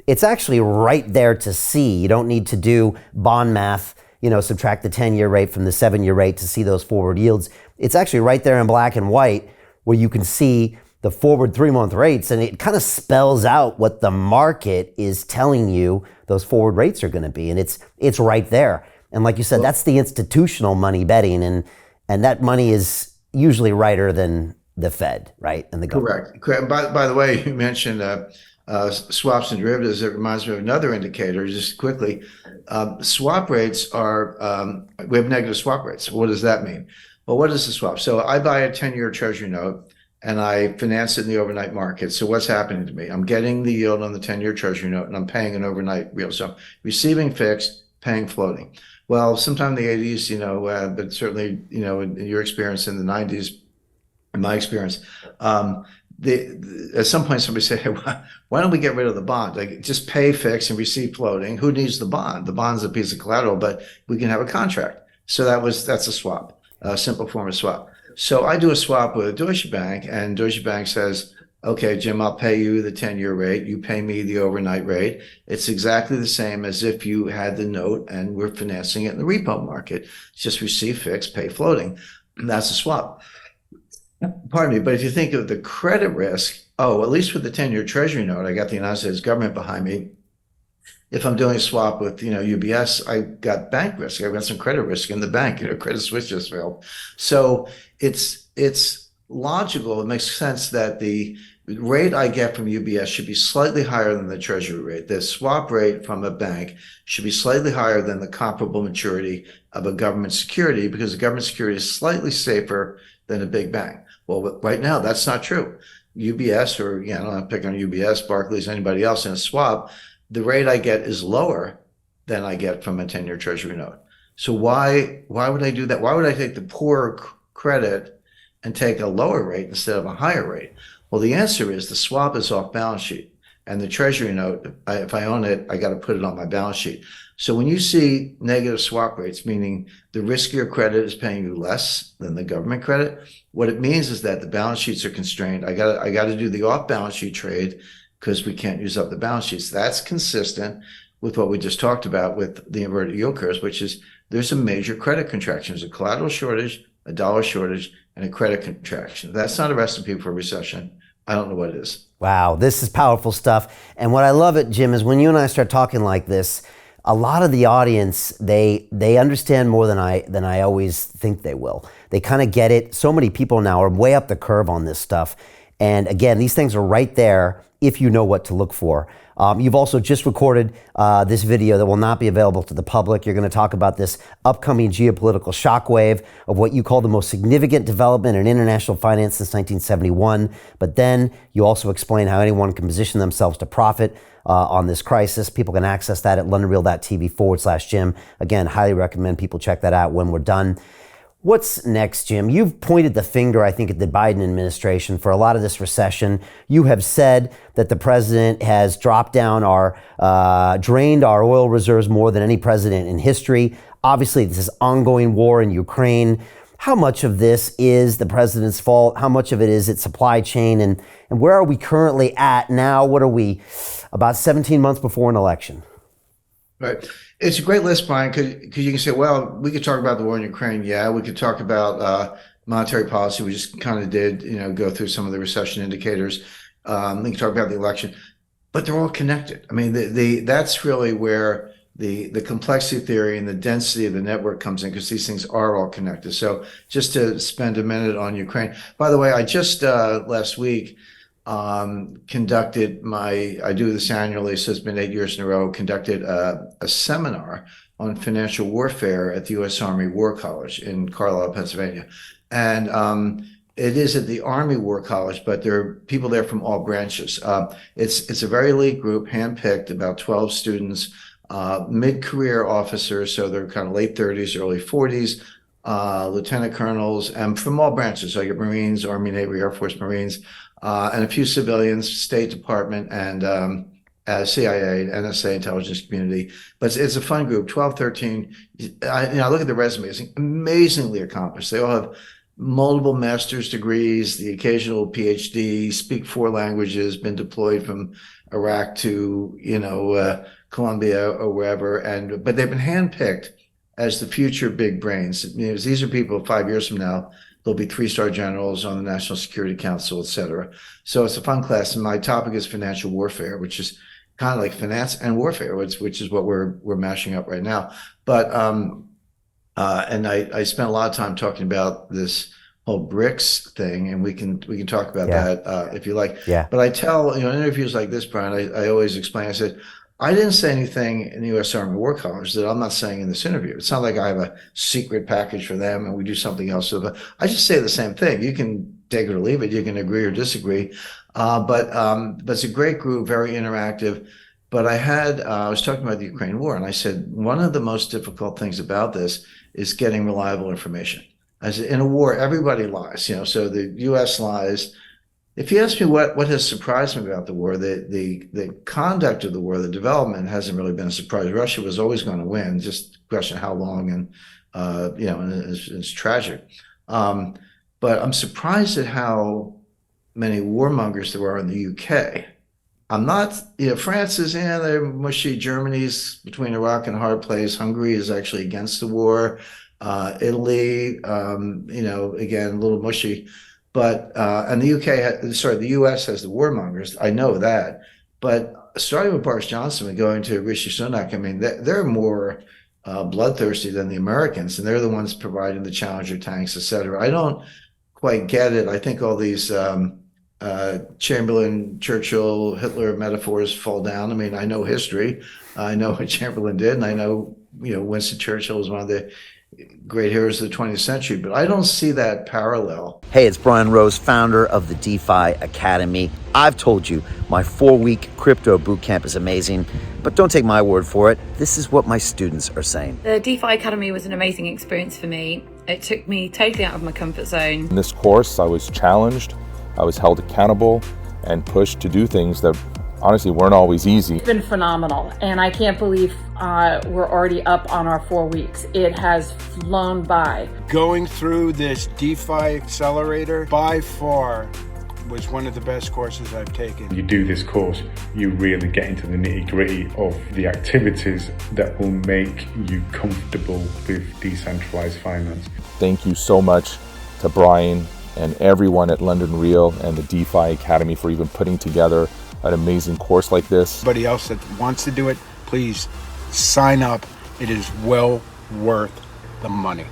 it's actually right there to see. You don't need to do bond math, subtract the 10-year rate from the 7-year rate to see those forward yields. It's actually right there in black and white where you can see the forward 3-month rates, and it kind of spells out what the market is telling you those forward rates are going to be. And it's right there. And like you said, that's the institutional money betting, and that money is usually righter than the Fed, right? And the government. Correct. By the way, you mentioned swaps and derivatives. It reminds me of another indicator, just quickly. Swap rates are, we have negative swap rates. What does that mean? Well, what is a swap? So I buy a 10-year treasury note and I finance it in the overnight market. So what's happening to me? I'm getting the yield on the 10-year treasury note and I'm paying an overnight yield. So I'm receiving fixed, paying floating. Well, sometime in the 80s, but certainly, in your experience in the 90s, in my experience, at some point somebody said, hey, why don't we get rid of the bond? Like, just pay fixed and receive floating. Who needs the bond? The bond's a piece of collateral, but we can have a contract. So that's a swap, a simple form of swap. So I do a swap with Deutsche Bank, and Deutsche Bank says, okay, Jim, I'll pay you the 10-year rate. You pay me the overnight rate. It's exactly the same as if you had the note and we're financing it in the repo market. Just receive fixed, pay floating. And that's a swap. Pardon me, but if you think of the credit risk, at least with the 10-year treasury note, I got the United States government behind me. If I'm doing a swap with, UBS, I got bank risk. I've got some credit risk in the bank. Credit Suisse just failed. So it's logical. It makes sense that the rate I get from UBS should be slightly higher than the treasury rate. The swap rate from a bank should be slightly higher than the comparable maturity of a government security, because the government security is slightly safer than a big bank. Well, right now, that's not true. UBS, or, I'm not picking on UBS, Barclays, anybody else in a swap, the rate I get is lower than I get from a 10-year treasury note. So why would I do that? Why would I take the poorer credit and take a lower rate instead of a higher rate? Well, the answer is the swap is off balance sheet, and the treasury note, if I own it, I got to put it on my balance sheet. So when you see negative swap rates, meaning the riskier credit is paying you less than the government credit, what it means is that the balance sheets are constrained. I got to do the off balance sheet trade because we can't use up the balance sheets. That's consistent with what we just talked about with the inverted yield curves, which is there's a major credit contraction. There's a collateral shortage, a dollar shortage, and a credit contraction. That's not a recipe for a recession. I don't know what it is. Wow, this is powerful stuff. And what I love it, Jim, is when you and I start talking like this, a lot of the audience, they understand more than I always think they will. They kind of get it. So many people now are way up the curve on this stuff. And again, these things are right there if you know what to look for. You've also just recorded this video that will not be available to the public. You're going to talk about this upcoming geopolitical shockwave of what you call the most significant development in international finance since 1971. But then you also explain how anyone can position themselves to profit on this crisis. People can access that at londonreal.tv/Jim. Again, highly recommend people check that out when we're done. What's next, Jim? You've pointed the finger, I think, at the Biden administration for a lot of this recession. You have said that the president has drained our oil reserves more than any president in history. Obviously, this is ongoing war in Ukraine. How much of this is the president's fault? How much of it is its supply chain? And where are we currently at now? What are we, about 17 months before an election? Right. It's a great list, Brian, because you can say, well, we could talk about the war in Ukraine. Yeah, we could talk about monetary policy. We just kind of did, go through some of the recession indicators. We can talk about the election, but they're all connected. I mean, that's really where the complexity theory and the density of the network comes in, because these things are all connected. So just to spend a minute on Ukraine. By the way, I just last week conducted I do this annually, so it's been 8 years in a row, conducted a seminar on financial warfare at the U.S. Army War College in Carlisle, Pennsylvania. And it is at the Army War College, but there are people there from all branches. It's a very elite group, handpicked, about 12 students, mid-career officers, so they're kind of late 30s, early 40s, lieutenant colonels, and from all branches. So you get Marines, Army, Navy, Air Force, Marines, and a few civilians, State Department, and CIA, NSA, intelligence community. But it's a fun group, 12, 13. I look at the resumes, amazingly accomplished. They all have multiple master's degrees, the occasional PhD, speak 4 languages, been deployed from Iraq to, Colombia or wherever. But they've been handpicked as the future big brains. These are people 5 years from now, they'll be 3-star generals on the National Security Council, et cetera. So it's a fun class. And my topic is financial warfare, which is kind of like finance and warfare, which is what we're mashing up right now. But and I spent a lot of time talking about this whole BRICS thing, and we can talk about that if you like. Yeah. But I tell, in interviews like this, Brian, I always explain. I said, I didn't say anything in the U.S. Army War College that I'm not saying in this interview. It's not like I have a secret package for them and we do something else. So I just say the same thing. You can take it or leave it. You can agree or disagree. But it's a great group, very interactive. But I was talking about the Ukraine war, and I said, one of the most difficult things about this is getting reliable information. I said, in a war, everybody lies, so the U.S. lies. If you ask me what has surprised me about the war, the conduct of the war, the development hasn't really been a surprise. Russia was always going to win, just a question of how long, and it's tragic. But I'm surprised at how many warmongers there are in the UK. I'm not, France is they're mushy. Germany's between a rock and a hard place. Hungary is actually against the war. Italy, again, a little mushy. But and the U.S. has the warmongers. I know that. But starting with Boris Johnson and going to Rishi Sunak, I mean, they're more bloodthirsty than the Americans, and they're the ones providing the Challenger tanks, et cetera. I don't quite get it. I think all these Chamberlain, Churchill, Hitler metaphors fall down. I mean, I know history. I know what Chamberlain did, and I know, Winston Churchill was one of the great heroes of the 20th century, but I don't see that parallel. Hey, it's Brian Rose, founder of the DeFi Academy. I've told you my 4-week crypto bootcamp is amazing, but don't take my word for it. This is what my students are saying. The DeFi Academy was an amazing experience for me. It took me totally out of my comfort zone. In this course, I was challenged, I was held accountable, and pushed to do things that honestly weren't always easy. It's been phenomenal, and I can't believe we're already up on our 4 weeks. It has flown by. Going through this DeFi accelerator by far was one of the best courses I've taken. You do this course, you really get into the nitty-gritty of the activities that will make you comfortable with decentralized finance. Thank you so much to Brian and everyone at London Real and the DeFi Academy for even putting together an amazing course like this. Anybody else that wants to do it, please sign up. It is well worth the money.